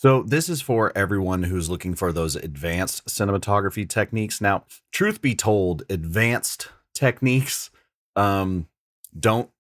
So this is for everyone who's looking for those advanced cinematography techniques. Now, truth be told, advanced techniques don't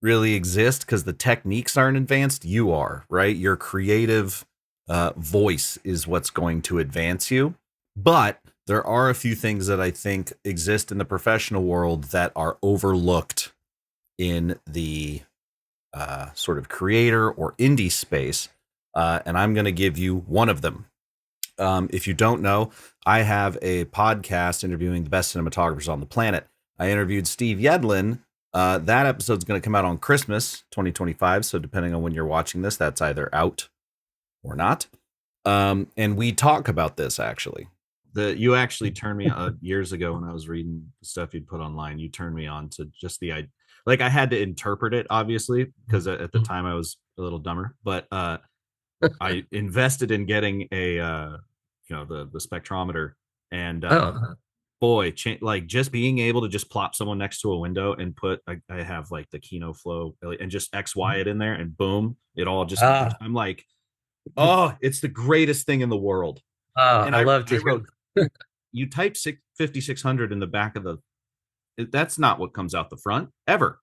really exist because the techniques aren't advanced. You are, right? Your creative voice is what's going to advance you. But there are a few things that I think exist in the professional world that are overlooked in the sort of creator or indie space. And I'm going to give you one of them. If you don't know, I have a podcast interviewing the best cinematographers on the planet. I interviewed Steve Yedlin. That episode's going to come out on Christmas 2025. So depending on when you're watching this, that's either out or not. And we talk about this actually. You actually turned me years ago when I was reading the stuff you'd put online. You turned me on to just the idea. Like I had to interpret it, obviously, because at the time I was a little dumber. But I invested in getting a the spectrometer, and Oh, boy, like just being able to just plop someone next to a window and put I have like the Kino Flow and just XY it in there, and boom, it all just ah, I'm like, oh, it's the greatest thing in the world. And I love to I hear. wrote, you type 5600 in the back of the, that's not what comes out the front ever.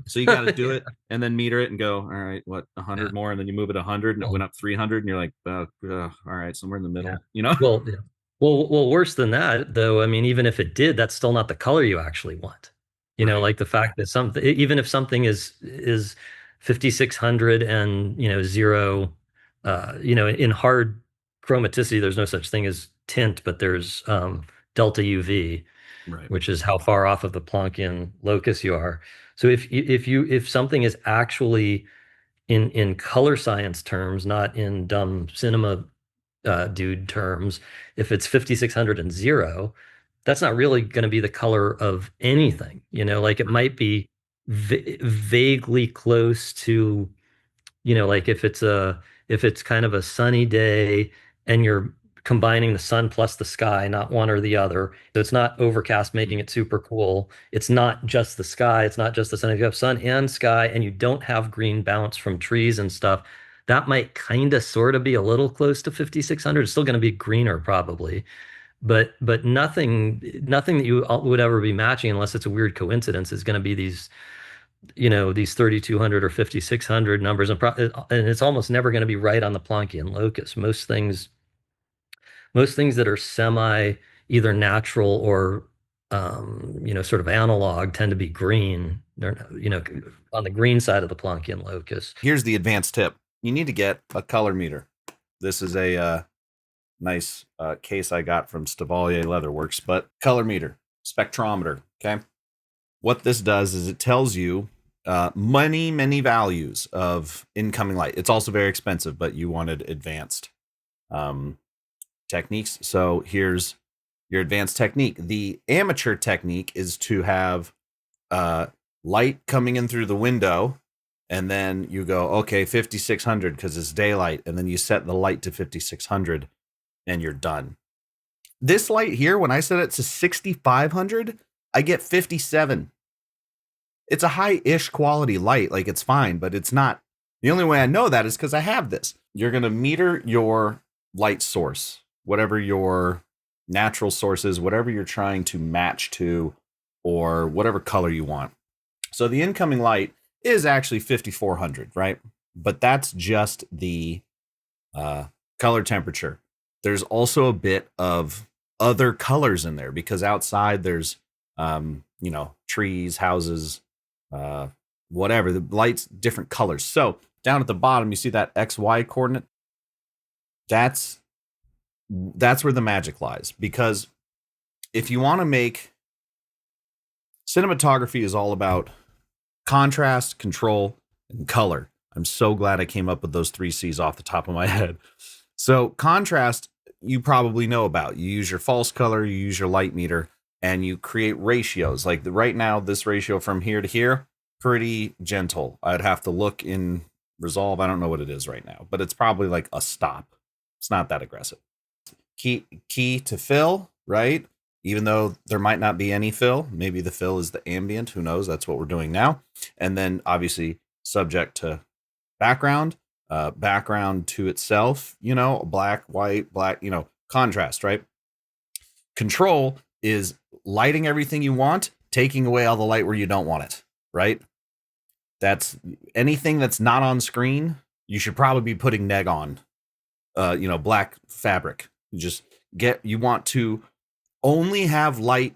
So you got to do Yeah. it and then meter it and go, all right, what, Yeah. 100 more, and then you move it 100 and it Well, went up 300, and you're like, all right, somewhere in the yeah. middle, you know? Well, yeah. Well, worse than that, though. I mean, even if it did, that's still not the color you actually want. Right. Like the fact that something, even if something is 5600 and zero, in hard chromaticity, there's no such thing as tint, but there's delta UV, Right. which is how far off of the Planckian locus you are. So if something is actually in color science terms, not in dumb cinema dude terms, if it's 5600 and zero, that's not really going to be the color of anything. Like it might be vaguely close to, like if it's kind of a sunny day and you're combining the sun plus the sky, not one or the other. So it's not overcast making it super cool. It's not just the sky, it's not just the sun. If you have sun and sky and you don't have green bounce from trees and stuff, that might kind of sort of be a little close to 5600. It's still going to be greener probably, but nothing that you would ever be matching unless it's a weird coincidence is going to be these 3200 or 5600 numbers, and it's almost never going to be right on the Planckian locus. Most things that are semi either natural or sort of analog tend to be green. They're on the green side of the Planckian locus. Here's the advanced tip. You need to get a color meter. This is a nice case I got from Stevalier Leatherworks, but color meter, spectrometer. Okay. What this does is it tells you many values of incoming light. It's also very expensive, but you wanted advanced um, techniques. So here's your advanced technique. The amateur technique is to have uh, light coming in through the window, and then you go, okay, 5600 because it's daylight, and then you set the light to 5600 and you're done. This light here, when I set it to 6500, I get 57. It's a high-ish quality light, like it's fine, but it's not. The only way I know that is because I have this. You're going to meter your light source, whatever your natural source is, whatever you're trying to match to, or whatever color you want. So the incoming light is actually 5400, right? But that's just the color temperature. There's also a bit of other colors in there because outside there's trees, houses, uh, whatever. The light's different colors. So down at the bottom, you see that XY coordinate. That's where the magic lies. Because if you want to make cinematography is all about contrast, control, and color. I'm so glad I came up with those three C's off the top of my head. So contrast, you probably know about. You use your false color, you use your light meter, and you create ratios. Like right now, this ratio from here to here, pretty gentle. I'd have to look in Resolve. I don't know what it is right now, but it's probably like a stop. It's not that aggressive. Key to fill, right? Even though there might not be any fill, maybe the fill is the ambient. Who knows? That's what we're doing now. And then obviously subject to background. background to itself, black, white, black, contrast, right? Control is lighting everything you want, taking away all the light where you don't want it, right? That's anything that's not on screen, you should probably be putting neg on, black fabric. You want to only have light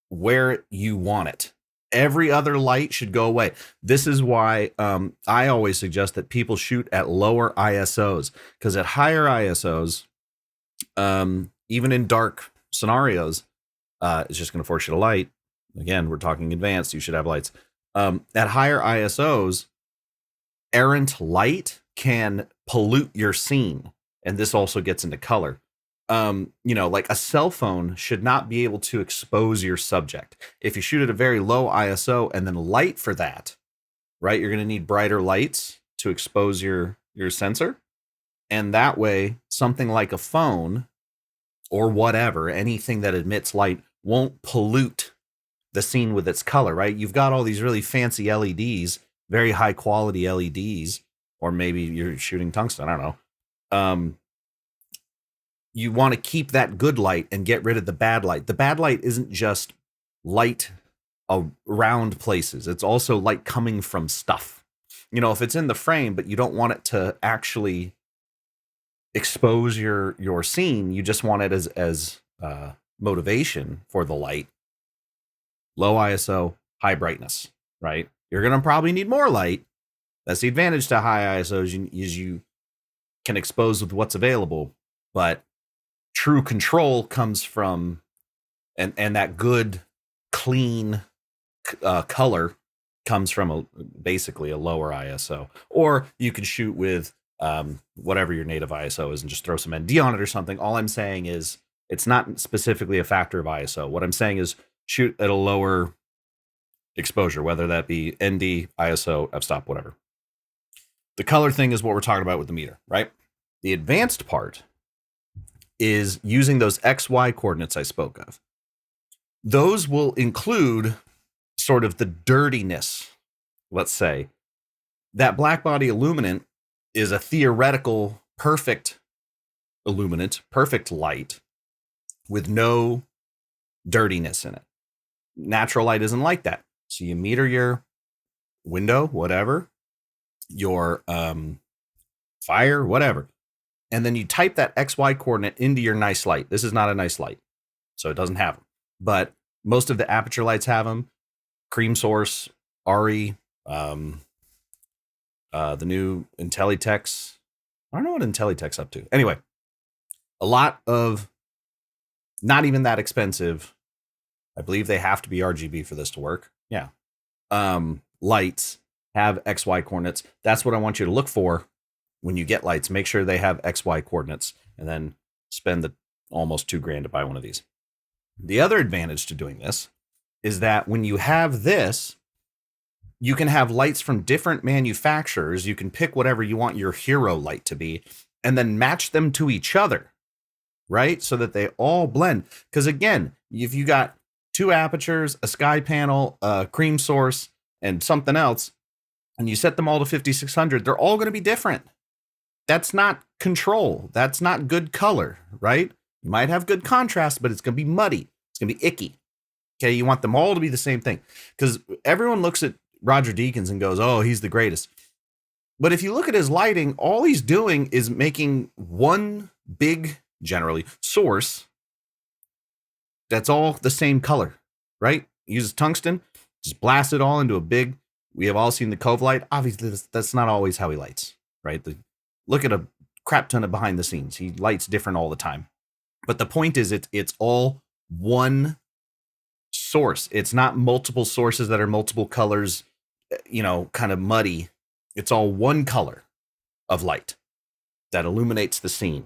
where you want it. Every other light should go away. This is why I always suggest that people shoot at lower ISOs, because at higher ISOs, even in dark scenarios, it's just going to force you to light. Again, we're talking advanced. You should have lights. At higher ISOs, errant light can pollute your scene. And this also gets into color. Like a cell phone should not be able to expose your subject. If you shoot at a very low ISO and then light for that, right, you're going to need brighter lights to expose your sensor. And that way, something like a phone or whatever, anything that emits light won't pollute the scene with its color, right? You've got all these really fancy LEDs, very high quality LEDs, or maybe you're shooting tungsten, I don't know. You want to keep that good light and get rid of the bad light. The bad light isn't just light around places. It's also light coming from stuff. If it's in the frame, but you don't want it to actually expose your scene, you just want it as motivation for the light. Low ISO, high brightness, right? You're going to probably need more light. That's the advantage to high ISOs, is you can expose with what's available, but true control comes from, and that good, clean color comes from basically a lower ISO. Or you can shoot with whatever your native ISO is and just throw some ND on it or something. All I'm saying is it's not specifically a factor of ISO. What I'm saying is shoot at a lower exposure, whether that be ND, ISO, f-stop, whatever. The color thing is what we're talking about with the meter, right? The advanced part is using those XY coordinates I spoke of. Those will include sort of the dirtiness, let's say. That black body illuminant is a theoretical perfect illuminant, perfect light with no dirtiness in it. Natural light isn't like that. So you meter your window, whatever, your fire, whatever. And then you type that XY coordinate into your nice light. This is not a nice light, so it doesn't have them. But most of the aperture lights have them. Cream Source, ARRI, the new Intellitek's. I don't know what Intellitek's up to. Anyway, a lot of not even that expensive. I believe they have to be RGB for this to work. Yeah. Lights have XY coordinates. That's what I want you to look for when you get lights. Make sure they have XY coordinates, and then spend the almost $2,000 to buy one of these. The other advantage to doing this is that when you have this, you can have lights from different manufacturers. You can pick whatever you want your hero light to be and then match them to each other, right? So that they all blend. Because again, if you got 2 apertures, a sky panel, a cream source, and something else, and you set them all to 5600, they're all going to be different. That's not control. That's not good color, right? You might have good contrast, but it's going to be muddy. It's going to be icky. Okay, you want them all to be the same thing. Because everyone looks at Roger Deakins and goes, oh, he's the greatest. But if you look at his lighting, all he's doing is making one big, generally, source that's all the same color, right? He uses tungsten, just blast it all into a big, we have all seen the Cove light. Obviously, that's not always how he lights, right? Look at a crap ton of behind the scenes. He lights different all the time. But the point is, it's all one source. It's not multiple sources that are multiple colors, kind of muddy. It's all one color of light that illuminates the scene.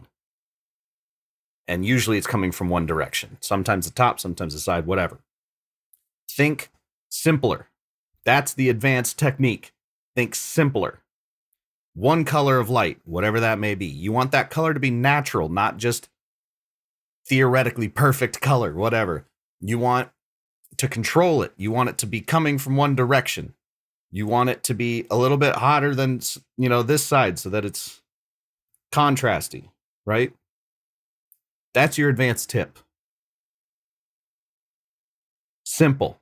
And usually it's coming from one direction. Sometimes the top, sometimes the side, whatever. Think simpler. That's the advanced technique. Think simpler. One color of light, whatever that may be. You want that color to be natural, not just theoretically perfect color, whatever. You want to control it. You want it to be coming from one direction. You want it to be a little bit hotter than, this side so that it's contrasty, right? That's your advanced tip. Simple.